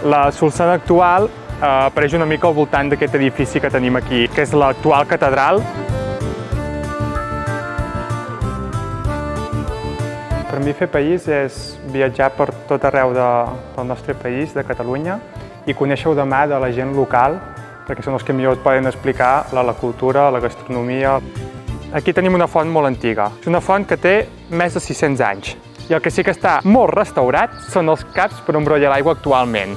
La Solsona actual apareix una mica al voltant d'aquest edifici que tenim aquí, que és l'actual catedral. Per mi fer país és viatjar per tot arreu del nostre país, de Catalunya, i conèixer-ho de mà de la gent local, perquè són els que millor poden explicar la cultura, la gastronomia. Aquí tenim una font molt antiga. És una font que té més de 600 anys. I el que sí que està molt restaurat són els caps per embrollar l'aigua actualment.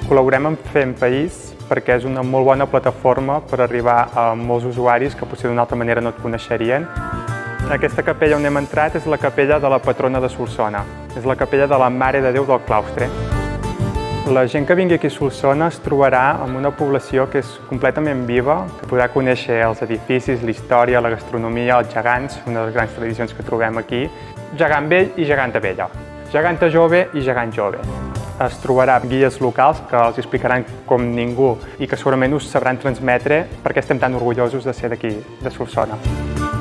Col·laborem amb Fem País perquè és una molt bona plataforma per arribar a molts usuaris que potser d'una altra manera no et coneixerien. Aquesta capella on hem entrat és la capella de la patrona de Solsona. És la capella de la Mare de Déu del Claustre. La gent que vingui aquí a Solsona es trobarà amb una població que és completament viva, que podrà conèixer els edificis, la història, la gastronomia, els gegants, una de les grans tradicions que trobem aquí. Gegant vell i geganta vella, geganta jove i gegant jove. Es trobarà guies locals que els explicaran com ningú i que segurament us sabran transmetre perquè estem tan orgullosos de ser d'aquí, de Solsona.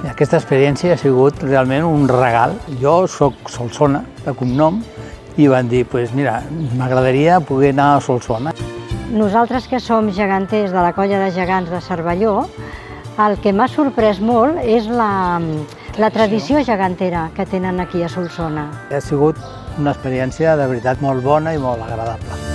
Aquesta experiència ha sigut realment un regal. Jo soc Solsona, de cognom, i van dir, mira, m'agradaria poder anar a Solsona. Nosaltres que som geganters de la colla de gegants de Cervelló, el que m'ha sorprès molt és la tradició gegantera que tenen aquí a Solsona. Ha sigut una experiència de veritat molt bona i molt agradable.